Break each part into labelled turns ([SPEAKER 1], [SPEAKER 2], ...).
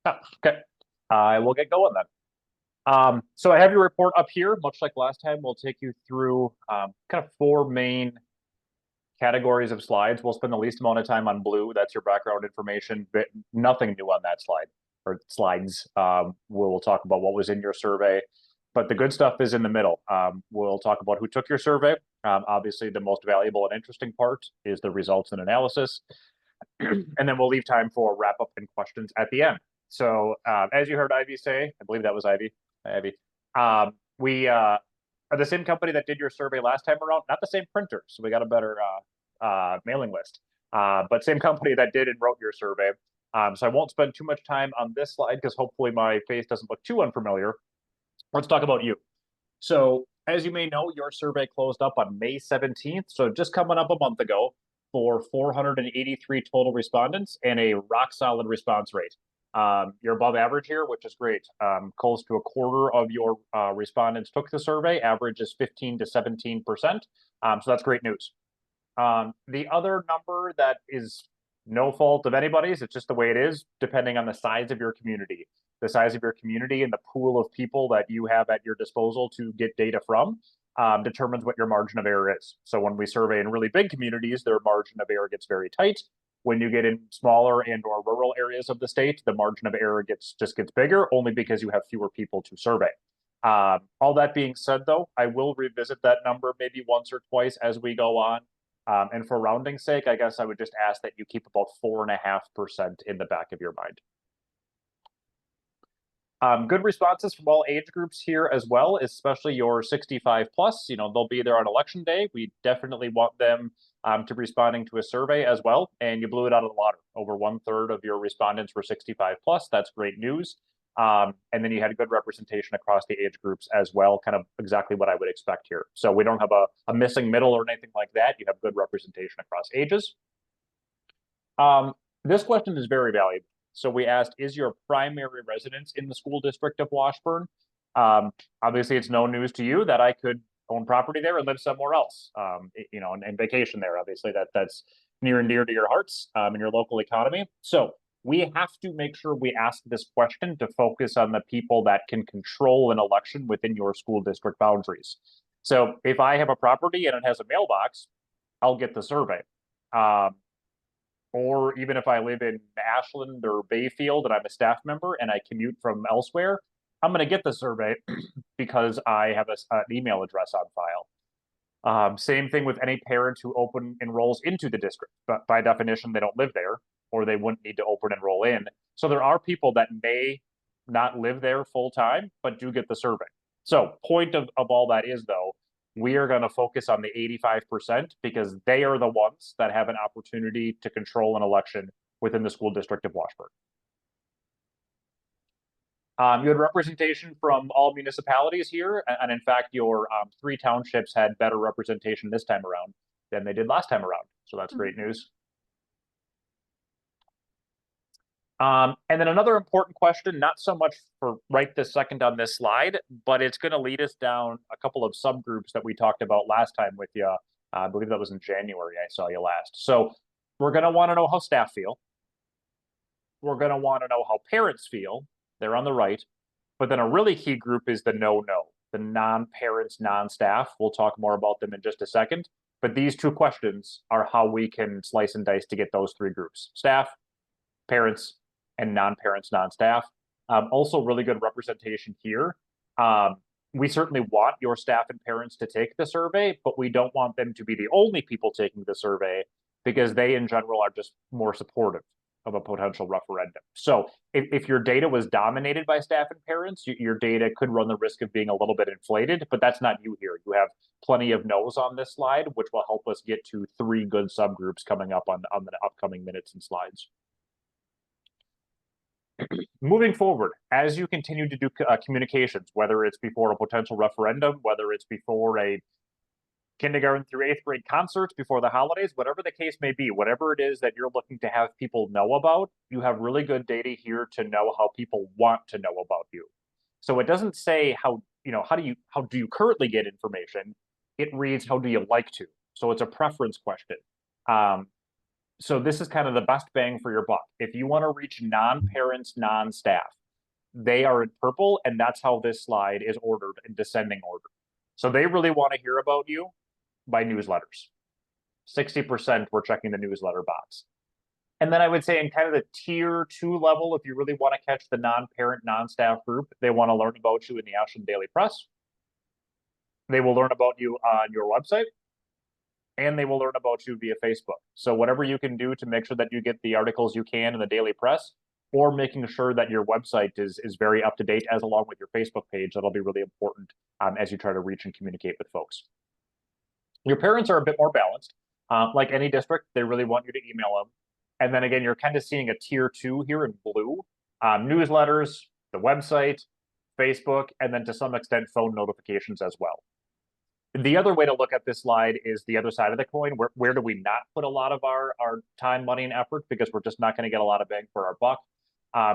[SPEAKER 1] Oh, okay. I will get going then. So I have your report up here. Much like last time, we'll take you through kind of four main categories of slides. We'll spend the least amount of time on blue. That's your background information, but nothing new on that slide or slides. We'll talk about what was in your survey, but the good stuff is in the middle. We'll talk about who took your survey. Obviously, the most valuable and interesting part is the results and analysis. And then we'll leave time for wrap up and questions at the end. So as you heard Ivy say, I believe that was Ivy. Ivy. We are the same company that did your survey last time around, not the same printer. So we got a better mailing list, but same company that did and wrote your survey. So I won't spend too much time on this slide because hopefully my face doesn't look too unfamiliar. Let's talk about you. So, as you may know, your survey closed up on May 17th, so just coming up a month ago for 483 total respondents and a rock solid response rate. You're above average here, which is great. Close to a quarter of your respondents took the survey. Average is 15 to 17%. So that's great news. The other number that is no fault of anybody's, it's just the way it is, depending on the size of your community. The size of your community and the pool of people that you have at your disposal to get data from determines what your margin of error is. So when we survey in really big communities, their margin of error gets very tight. When you get in smaller and or rural areas of the state, the margin of error just gets bigger, only because you have fewer people to survey. All that being said, though, I will revisit that number maybe once or twice as we go on. And for rounding's sake, I guess I would just ask that you keep about 4.5% in the back of your mind. Good responses from all age groups here as well, especially your 65 plus. You know, they'll be there on election day. We definitely want them to responding to a survey as well. And you blew it out of the water. Over 1/3 of your respondents were 65 plus. That's great news. And then you had a good representation across the age groups as well, kind of exactly what I would expect here. So we don't have a missing middle or anything like that. You have good representation across ages. This question is very valuable. So we asked, is your primary residence in the school district of Washburn? Obviously, it's no news to you that I could own property there and live somewhere else, you know, and vacation there. Obviously, that's near and dear to your hearts in your local economy. So we have to make sure we ask this question to focus on the people that can control an election within your school district boundaries. So if I have a property and it has a mailbox, I'll get the survey. Um, or even if I live in Ashland or Bayfield and I'm a staff member and I commute from elsewhere, I'm going to get the survey because I have an email address on file. Same thing with any parent who open enrolls into the district, but by definition, they don't live there or they wouldn't need to open enroll in. So there are people that may not live there full time, but do get the survey. So point of all that is though, we are going to focus on the 85% because they are the ones that have an opportunity to control an election within the school district of Washburn. You had representation from all municipalities here, and in fact, your three townships had better representation this time around than they did last time around. So that's great news. And then another important question, not so much for right this second on this slide, but it's going to lead us down a couple of subgroups that we talked about last time with you. I believe that was in January I saw you last. So we're going to want to know how staff feel. We're going to want to know how parents feel. They're on the right. But then a really key group is the no-no, the non-parents, non-staff. We'll talk more about them in just a second. But these two questions are how we can slice and dice to get those three groups: staff, parents, and non-parents, non-staff. Also, really good representation here. We certainly want your staff and parents to take the survey, but we don't want them to be the only people taking the survey because they, in general, are just more supportive of a potential referendum. So if your data was dominated by staff and parents, your data could run the risk of being a little bit inflated, but that's not you here. You have plenty of no's on this slide, which will help us get to three good subgroups coming up on the upcoming minutes and slides. Moving forward, as you continue to do communications, whether it's before a potential referendum, whether it's before a kindergarten through eighth grade concerts before the holidays, whatever the case may be, whatever it is that you're looking to have people know about, you have really good data here to know how people want to know about you. So it doesn't say how do you currently get information? It reads, how do you like to? So it's a preference question. So this is kind of the best bang for your buck. If you want to reach non-parents, non-staff, they are in purple, and that's how this slide is ordered in descending order. So they really want to hear about you by newsletters. 60% were checking the newsletter box. And then I would say in kind of the tier 2 level, if you really want to catch the non-parent, non-staff group, they want to learn about you in the Ashland Daily Press. They will learn about you on your website, and they will learn about you via Facebook. So whatever you can do to make sure that you get the articles you can in the daily press, or making sure that your website is very up to date, as along with your Facebook page, that'll be really important as you try to reach and communicate with folks. Your parents are a bit more balanced. Like any district, they really want you to email them. And then again, you're kind of seeing a tier 2 here in blue. Newsletters, the website, Facebook, and then to some extent phone notifications as well. The other way to look at this slide is the other side of the coin. Where do we not put a lot of our time, money, and effort, because we're just not going to get a lot of bang for our buck?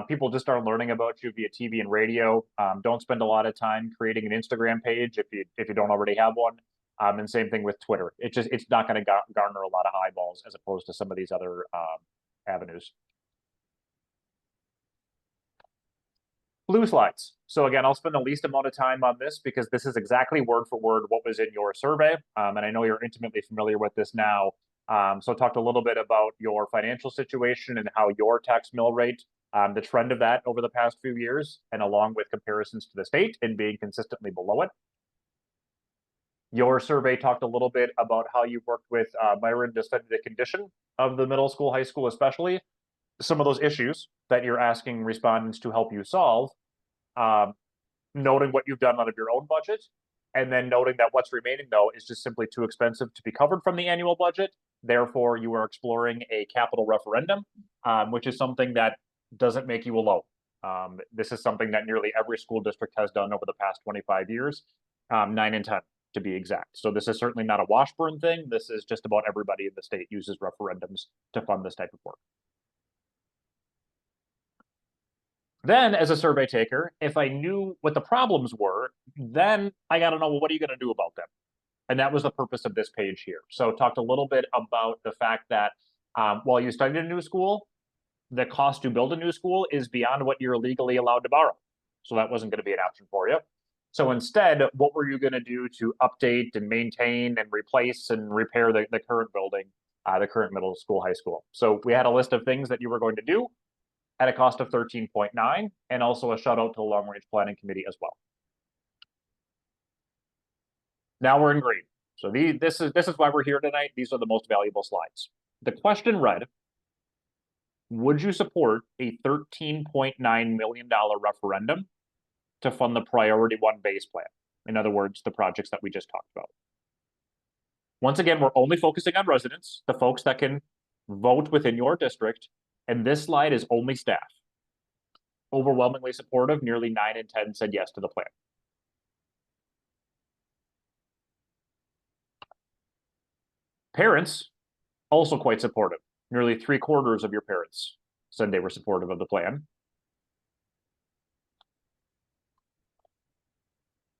[SPEAKER 1] People just start learning about you via TV and radio. Don't spend a lot of time creating an Instagram page if you don't already have one. And same thing with Twitter. It's not going to garner a lot of eyeballs as opposed to some of these other avenues. Blue slides. So again, I'll spend the least amount of time on this because this is exactly word for word what was in your survey. And I know you're intimately familiar with this now. So I talked a little bit about your financial situation and how your tax mill rate, the trend of that over the past few years, and along with comparisons to the state and being consistently below it. Your survey talked a little bit about how you worked with Myron to study the condition of the middle school, high school, especially some of those issues that you're asking respondents to help you solve, noting what you've done out of your own budget, and then noting that what's remaining, though, is just simply too expensive to be covered from the annual budget. Therefore, you are exploring a capital referendum, which is something that doesn't make you alone. This is something that nearly every school district has done over the past 25 years, 9 and 10 to be exact. So this is certainly not a Washburn thing. This is just about everybody in the state uses referendums to fund this type of work. Then, as a survey taker, if I knew what the problems were, then I got to know, well, what are you going to do about them? And that was the purpose of this page here. So talked a little bit about the fact that while you studied a new school, the cost to build a new school is beyond what you're legally allowed to borrow. So that wasn't going to be an option for you. So instead, what were you going to do to update and maintain and replace and repair the current building, the current middle school, high school? So we had a list of things that you were going to do at a cost of 13.9, and also a shout out to the Long Range Planning Committee as well. Now we're in green. So this is why we're here tonight. These are the most valuable slides. The question read, would you support a $13.9 million referendum to fund the Priority 1 base plan? In other words, the projects that we just talked about. Once again, we're only focusing on residents, the folks that can vote within your district, and this slide is only staff. Overwhelmingly supportive, nearly 9 in 10 said yes to the plan. Parents, also quite supportive. Nearly 3/4 of your parents said they were supportive of the plan.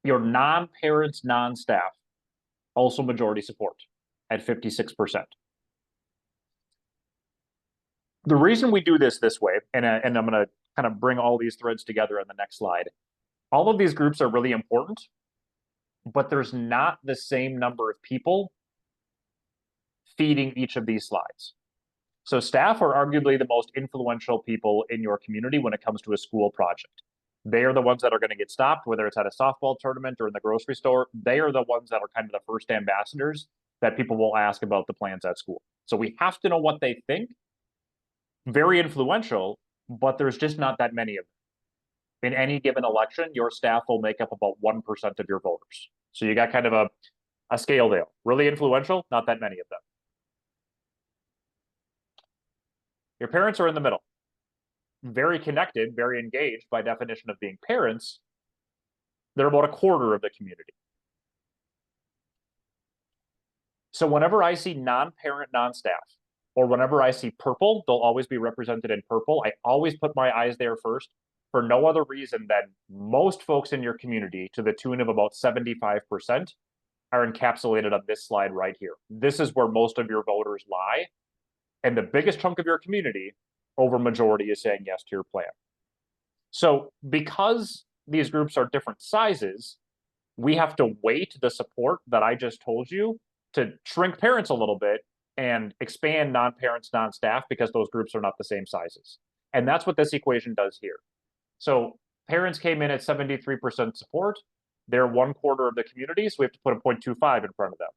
[SPEAKER 1] Your non-parents, non-staff, also majority support at 56%. The reason we do this way, and I'm going to kind of bring all these threads together on the next slide, all of these groups are really important, but there's not the same number of people feeding each of these slides. So staff are arguably the most influential people in your community when it comes to a school project. They are the ones that are going to get stopped, whether it's at a softball tournament or in the grocery store. They are the ones that are kind of the first ambassadors that people will ask about the plans at school. So we have to know what they think. Very influential, but there's just not that many of them. In any given election, your staff will make up about 1% of your voters. So you got kind of a scale there. Really influential, not that many of them. Your parents are in the middle. Very connected, very engaged by definition of being parents. They're about 1/4 of the community. So whenever I see non-parent, non-staff, or whenever I see purple, they'll always be represented in purple. I always put my eyes there first for no other reason than most folks in your community, to the tune of about 75%, are encapsulated on this slide right here. This is where most of your voters lie. And the biggest chunk of your community, over majority, is saying yes to your plan. So because these groups are different sizes, we have to weight the support that I just told you to shrink parents a little bit and expand non-parents, non-staff, because those groups are not the same sizes. And that's what this equation does here. So parents came in at 73% support. They're 1/4 of the community, so we have to put a 0.25 in front of them.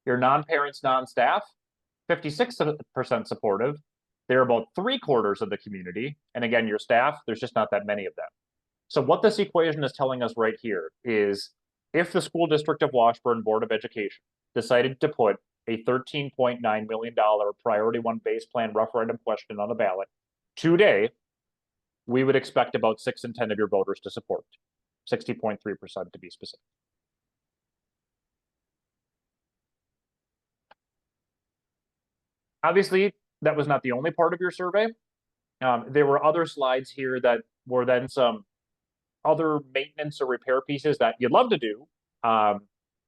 [SPEAKER 1] Your non-parents, non-staff, 56% supportive. They're about 3/4 of the community. And again, your staff, there's just not that many of them. So what this equation is telling us right here is if the School District of Washburn Board of Education decided to put a $13.9 million priority one base plan referendum question on the ballot today, we would expect about 6 in 10 of your voters to support, 60.3% to be specific. Obviously, that was not the only part of your survey. There were other slides here that were then some other maintenance or repair pieces that you'd love to do.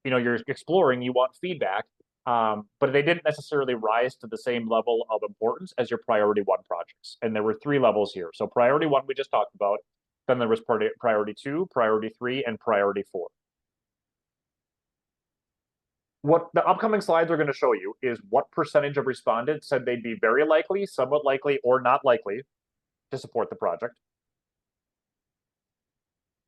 [SPEAKER 1] You're exploring, you want feedback, but they didn't necessarily rise to the same level of importance as your priority one projects. And there were 3 levels here. So priority one, we just talked about. Then there was priority 2, priority 3, and priority 4. What the upcoming slides are going to show you is what percentage of respondents said they'd be very likely, somewhat likely, or not likely to support the project.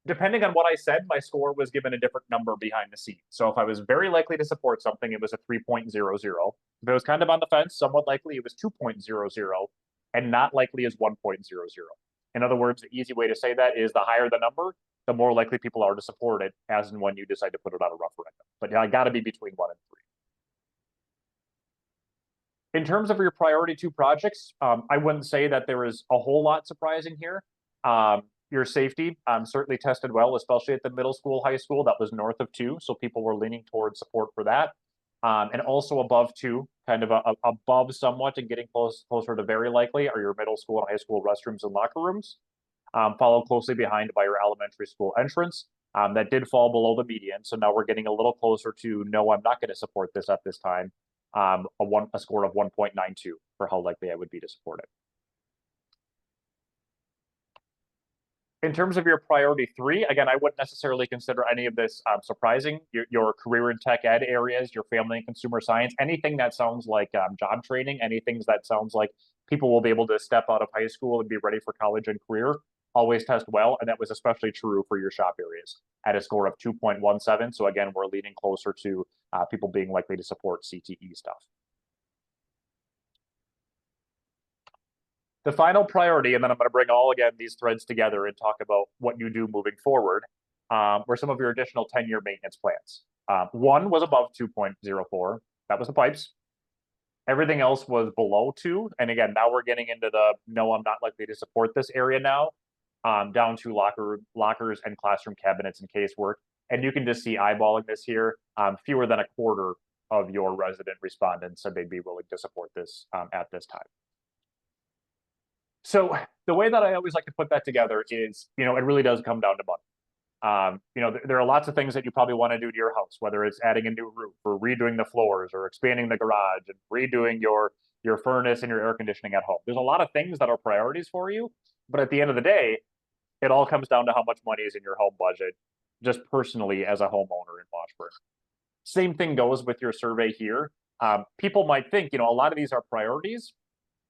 [SPEAKER 1] Depending on what I said, my score was given a different number behind the scenes. So if I was very likely to support something, it was a 3.00. If it was kind of on the fence, somewhat likely, it was 2.00, and not likely is 1.00. In other words, the easy way to say that is the higher the number, the more likely people are to support it as and when you decide to put it on a referendum. But I got to be between 1 and 3. In terms of your priority 2 projects, I wouldn't say that there is a whole lot surprising here. Your safety certainly tested well, especially at the middle school, high school. That was north of 2, so people were leaning towards support for that. And also above 2, kind of above somewhat and getting closer to very likely, are your middle school and high school restrooms and locker rooms. Followed closely behind by your elementary school entrance. That did fall below the median, so now we're getting a little closer to no, I'm not going to support this at this time. A score of 1.92 for how likely I would be to support it. In terms of your priority 3, again, I wouldn't necessarily consider any of this surprising. Your career and tech ed areas, your family and consumer science, anything that sounds like job training, anything that sounds like people will be able to step out of high school and be ready for college and career, always test well. And that was especially true for your shop areas at a score of 2.17. So again, we're leaning closer to people being likely to support CTE stuff. The final priority, and then I'm going to bring all again these threads together and talk about what you do moving forward, were some of your additional 10-year maintenance plans. One was above 2.04. That was the pipes. Everything else was below 2. And again, now we're getting into the no, I'm not likely to support this area now, down to lockers and classroom cabinets and casework. And you can just see eyeballing this here. Fewer than 1/4 of your resident respondents said they'd be willing to support this at this time. So the way that I always like to put that together is, it really does come down to money. There are lots of things that you probably want to do to your house, whether it's adding a new roof or redoing the floors or expanding the garage and redoing your furnace and your air conditioning at home. There's a lot of things that are priorities for you, but at the end of the day, it all comes down to how much money is in your home budget, just personally as a homeowner in Washburn. Same thing goes with your survey here. People might think, a lot of these are priorities,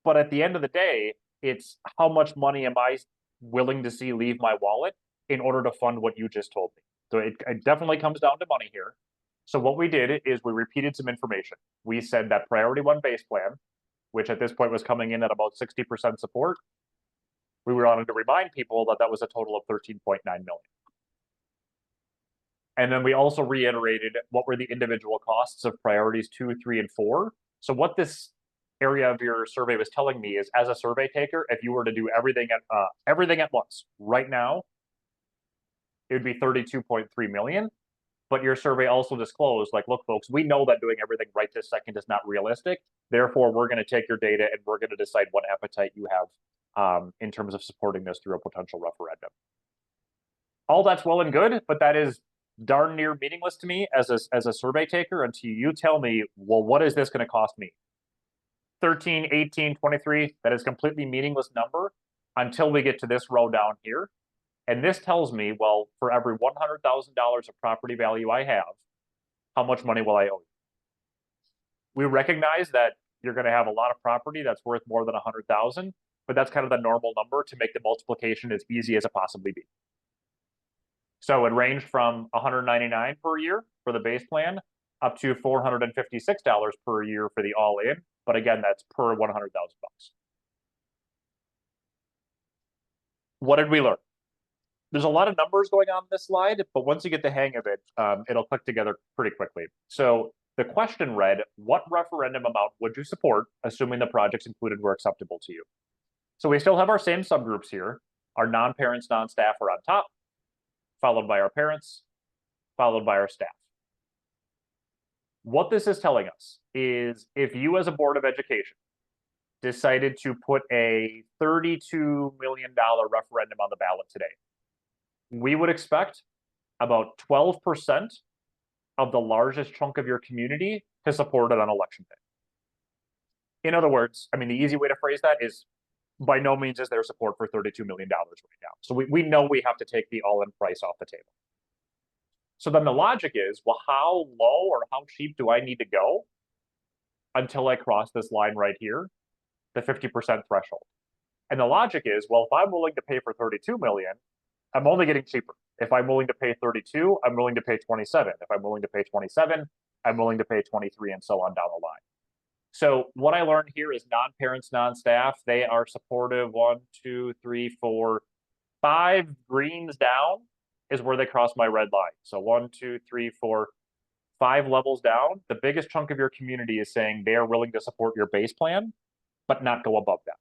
[SPEAKER 1] but at the end of the day, it's how much money am I willing to see leave my wallet in order to fund what you just told me. So it definitely comes down to money here. So what we did is we repeated some information. We said that priority one base plan, which at this point was coming in at about 60% support, we wanted to remind people that that was a total of 13.9 million. And then we also reiterated what were the individual costs of priorities 2, 3, and 4. So what this area of your survey was telling me is, as a survey taker, if you were to do everything at once right now, it would be 32.3 million. But your survey also disclosed, like, look, folks, we know that doing everything right this second is not realistic. Therefore, we're going to take your data and we're going to decide what appetite you have in terms of supporting this through a potential referendum. All that's well and good, but that is darn near meaningless to me as a survey taker until you tell me, well, what is this going to cost me? 13, 18, 23, that is completely meaningless number until we get to this row down here. And this tells me, well, for every $100,000 of property value I have, how much money will I owe you? We recognize that you're going to have a lot of property that's worth more than 100,000, but that's kind of the normal number to make the multiplication as easy as it possibly be. So it ranged from 199 per year for the base plan up to $456 per year for the all-in. But again, that's per 100,000 bucks. What did we learn? There's a lot of numbers going on this slide, but once you get the hang of it, it'll click together pretty quickly. So the question read, what referendum amount would you support, assuming the projects included were acceptable to you? So we still have our same subgroups here. Our non-parents, non-staff are on top, followed by our parents, followed by our staff. What this is telling us is if you as a Board of Education decided to put a $32 million referendum on the ballot today, we would expect about 12% of the largest chunk of your community to support it on election day. In other words, I mean, the easy way to phrase that is by no means is there support for $32 million right now. So we know we have to take the all-in price off the table. So then the logic is, well, how low or how cheap do I need to go until I cross this line right here, the 50% threshold? And the logic is, well, if I'm willing to pay for 32 million, I'm only getting cheaper. If I'm willing to pay 32, I'm willing to pay 27. If I'm willing to pay 27, I'm willing to pay 23, and so on down the line. So what I learned here is non-parents, non-staff, they are supportive. 1, 2, 3, 4, 5 greens down is where they cross my red line. So 1, 2, 3, 4, 5 levels down. The biggest chunk of your community is saying they are willing to support your base plan, but not go above that.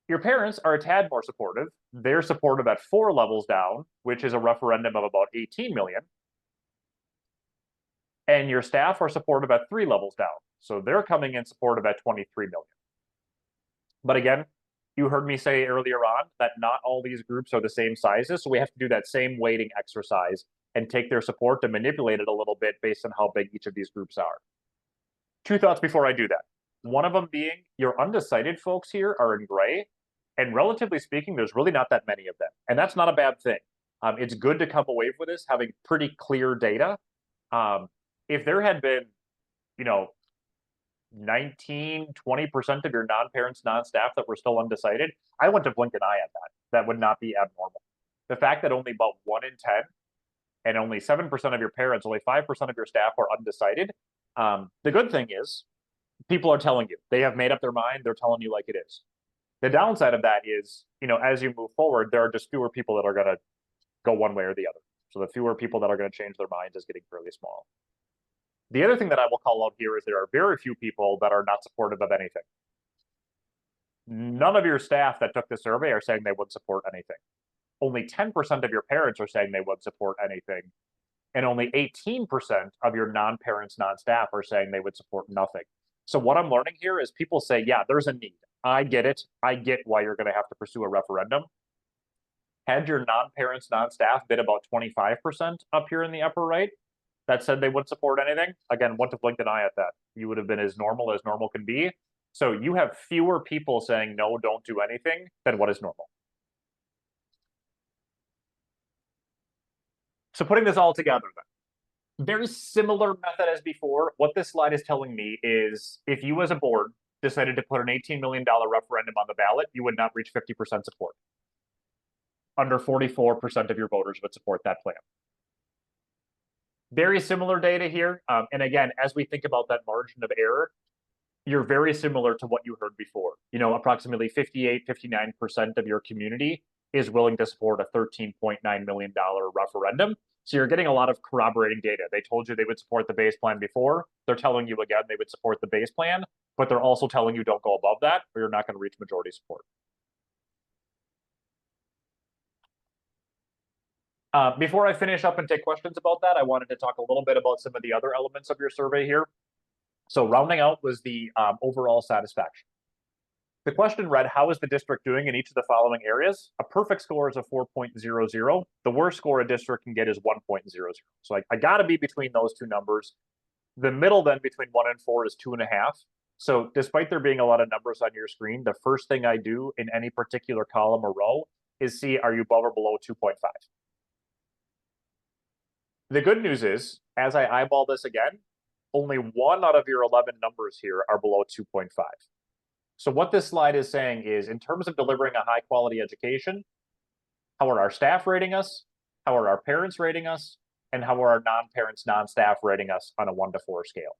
[SPEAKER 1] Your parents are a tad more supportive. They're supportive at 4 levels down, which is a referendum of about 18 million. And your staff are supportive at 3 levels down. So they're coming in supportive at 23 million. But again, you heard me say earlier on that not all these groups are the same sizes. So we have to do that same weighting exercise and take their support to manipulate it a little bit based on how big each of these groups are. 2 thoughts before I do that. One of them being your undecided folks here are in gray. And relatively speaking, there's really not that many of them. And that's not a bad thing. It's good to come away with this having pretty clear data. If there had been, 19, 20% of your non-parents, non-staff that were still undecided, I wouldn't have blinked an eye at that. That would not be abnormal. The fact that only about 1 in 10 and only 7% of your parents, only 5% of your staff are undecided, the good thing is people are telling you. They have made up their mind. They're telling you like it is. The downside of that is, as you move forward, there are just fewer people that are going to go one way or the other. So the fewer people that are going to change their minds is getting fairly small. The other thing that I will call out here is there are very few people that are not supportive of anything. None of your staff that took the survey are saying they would support anything. Only 10% of your parents are saying they would support anything. And only 18% of your non-parents, non-staff are saying they would support nothing. So what I'm learning here is people say, yeah, there's a need. I get it. I get why you're going to have to pursue a referendum. Had your non-parents, non-staff been about 25% up here in the upper right that said they wouldn't support anything, again, wouldn't have blinked an eye at that. You would have been as normal can be. So you have fewer people saying, no, don't do anything than what is normal. So putting this all together then, very similar method as before. What this slide is telling me is if you as a board decided to put an $18 million referendum on the ballot, you would not reach 50% support. Under 44% of your voters would support that plan. Very similar data here. And again, as we think about that margin of error, you're very similar to what you heard before. Approximately 58, 59% of your community is willing to support a $13.9 million referendum. So you're getting a lot of corroborating data. They told you they would support the base plan before. They're telling you again they would support the base plan, but they're also telling you don't go above that or you're not going to reach majority support. Before I finish up and take questions about that, I wanted to talk a little bit about some of the other elements of your survey here. So rounding out was the overall satisfaction. The question read, how is the district doing in each of the following areas? A perfect score is a 4.00. The worst score a district can get is 1.00. So I got to be between those two numbers. The middle then between 1 and 4 is 2.5. So despite there being a lot of numbers on your screen, the first thing I do in any particular column or row is see, are you above or below 2.5? The good news is, as I eyeball this again, only 1 out of your 11 numbers here are below 2.5. So what this slide is saying is, in terms of delivering a high quality education, how are our staff rating us? How are our parents rating us? And how are our non-parents, non-staff rating us on a 1 to 4 scale?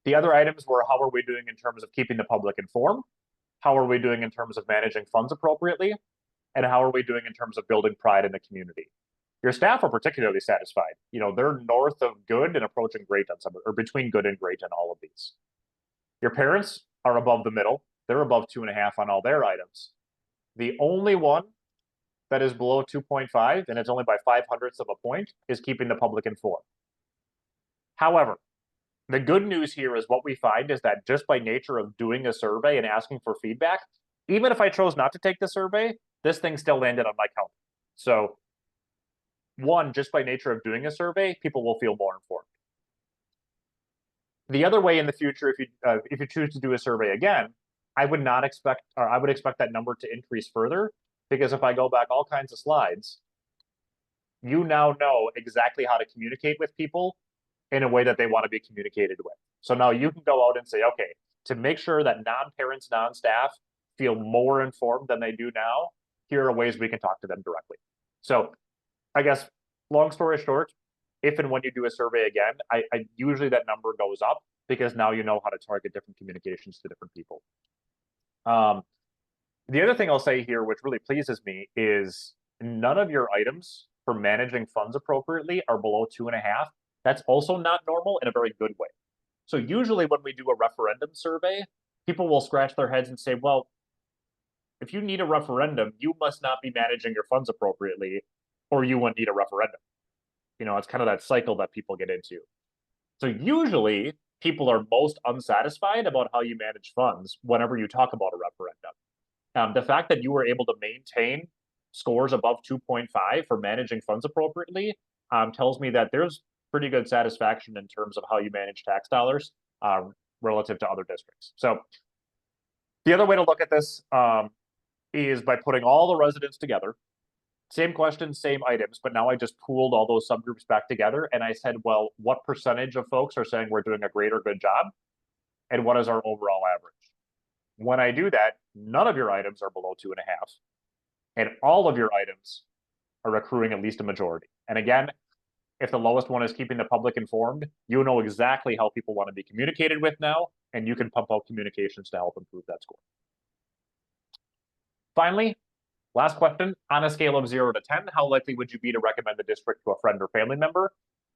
[SPEAKER 1] The other items were, how are we doing in terms of keeping the public informed? How are we doing in terms of managing funds appropriately? And how are we doing in terms of building pride in the community? Your staff are particularly satisfied. You know, they're north of good and approaching great on some, or between good and great on all of these. Your parents are above the middle. They're above 2.5 on all their items. The only one that is below 2.5, and it's only by 0.05 of a point, is keeping the public informed. However, the good news here is what we find is that just by nature of doing a survey and asking for feedback, even if I chose not to take the survey, this thing still landed on my counter. So, one, just by nature of doing a survey, people will feel more informed. The other way in the future, if you choose to do a survey again, I would expect that number to increase further, because if I go back all kinds of slides, you now know exactly how to communicate with people in a way that they want to be communicated with. So now you can go out and say, okay, to make sure that non-parents, non-staff feel more informed than they do now, here are ways we can talk to them directly. So I guess, long story short, if and when you do a survey again, I usually that number goes up because now you know how to target different communications to different people. The other thing I'll say here, which really pleases me, is none of your items for managing funds appropriately are below 2.5. That's also not normal in a very good way. So usually when we do a referendum survey, people will scratch their heads and say, well, if you need a referendum, you must not be managing your funds appropriately, or you wouldn't need a referendum. You know, it's kind of that cycle that people get into. So usually people are most unsatisfied about how you manage funds whenever you talk about a referendum. The fact that you were able to maintain scores above 2.5 for managing funds appropriately tells me that there's pretty good satisfaction in terms of how you manage tax dollars relative to other districts. So the other way to look at this is by putting all the residents together. Same questions, same items, but now I just pooled all those subgroups back together and I said, well, what percentage of folks are saying we're doing a great or good job? And what is our overall average? When I do that, none of your items are below 2.5, and all of your items are accruing at least a majority. And again, if the lowest one is keeping the public informed, you know exactly how people want to be communicated with now, and you can pump out communications to help improve that score. Finally, last question, on a scale of 0 to 10, how likely would you be to recommend the district to a friend or family member?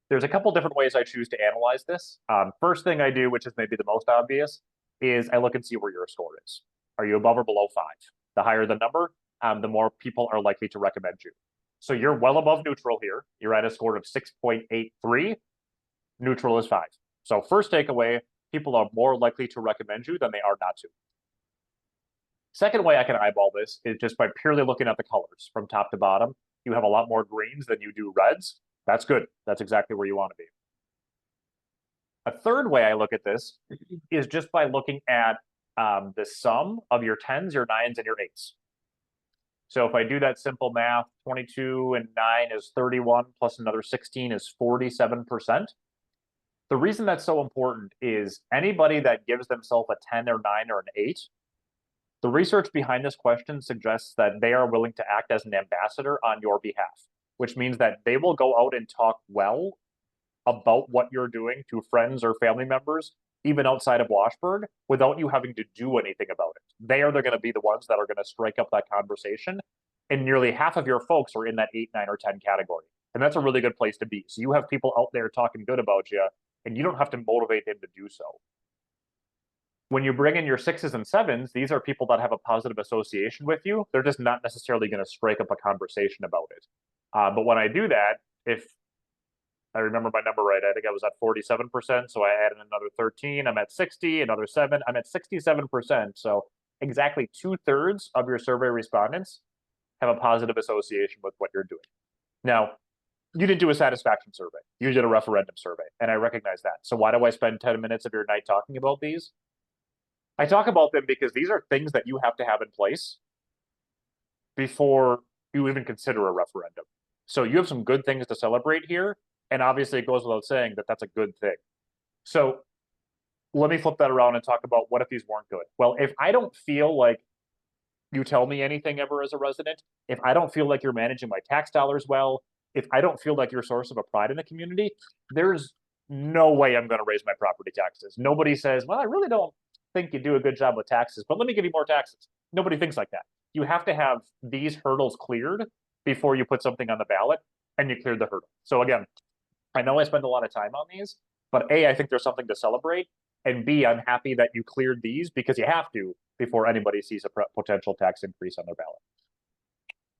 [SPEAKER 1] There's a couple different ways I choose to analyze this. First thing I do, which is maybe the most obvious, is I look and see where your score is. Are you above or below 5? The higher the number, the more people are likely to recommend you. So you're well above neutral here. You're at a score of 6.83. Neutral is 5. So first takeaway, people are more likely to recommend you than they are not to. Second way I can eyeball this is just by purely looking at the colors from top to bottom. You have a lot more greens than you do reds. That's good. That's exactly where you want to be. A third way I look at this is just by looking at the sum of your 10s, your 9s, and your 8s. So if I do that simple math, 22 and 9 is 31, plus another 16 is 47%. The reason that's so important is anybody that gives themselves a 10 or 9 or an 8, the research behind this question suggests that they are willing to act as an ambassador on your behalf, which means that they will go out and talk well about what you're doing to friends or family members, even outside of Washburn, without you having to do anything about it. They are going to be the ones that are going to strike up that conversation. And nearly half of your folks are in that 8, 9, or 10 category. And that's a really good place to be. So you have people out there talking good about you, and you don't have to motivate them to do so. When you bring in your 6s and 7s, these are people that have a positive association with you. They're just not necessarily going to strike up a conversation about it. But when I do that, if I remember my number right, I think I was at 47%, so I added another 13, I'm at 60, another 7, I'm at 67%. So exactly 2/3 of your survey respondents have a positive association with what you're doing. Now, you didn't do a satisfaction survey. You did a referendum survey, and I recognize that. So why do I spend 10 minutes of your night talking about these? I talk about them because these are things that you have to have in place before you even consider a referendum. So you have some good things to celebrate here, and obviously it goes without saying that that's a good thing. So let me flip that around and talk about what if these weren't good? Well, if I don't feel like you tell me anything ever as a resident, if I don't feel like you're managing my tax dollars well, if I don't feel like you're a source of a pride in the community, there's no way I'm going to raise my property taxes. Nobody says, well, I really don't think you do a good job with taxes, but let me give you more taxes. Nobody thinks like that. You have to have these hurdles cleared before you put something on the ballot, and you cleared the hurdle. So again, I know I spend a lot of time on these, but A, I think there's something to celebrate, and B, I'm happy that you cleared these because you have to before anybody sees a potential tax increase on their ballot.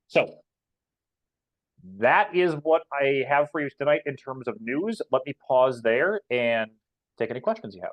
[SPEAKER 1] So that is what I have for you tonight in terms of news. Let me pause there and take any questions you have.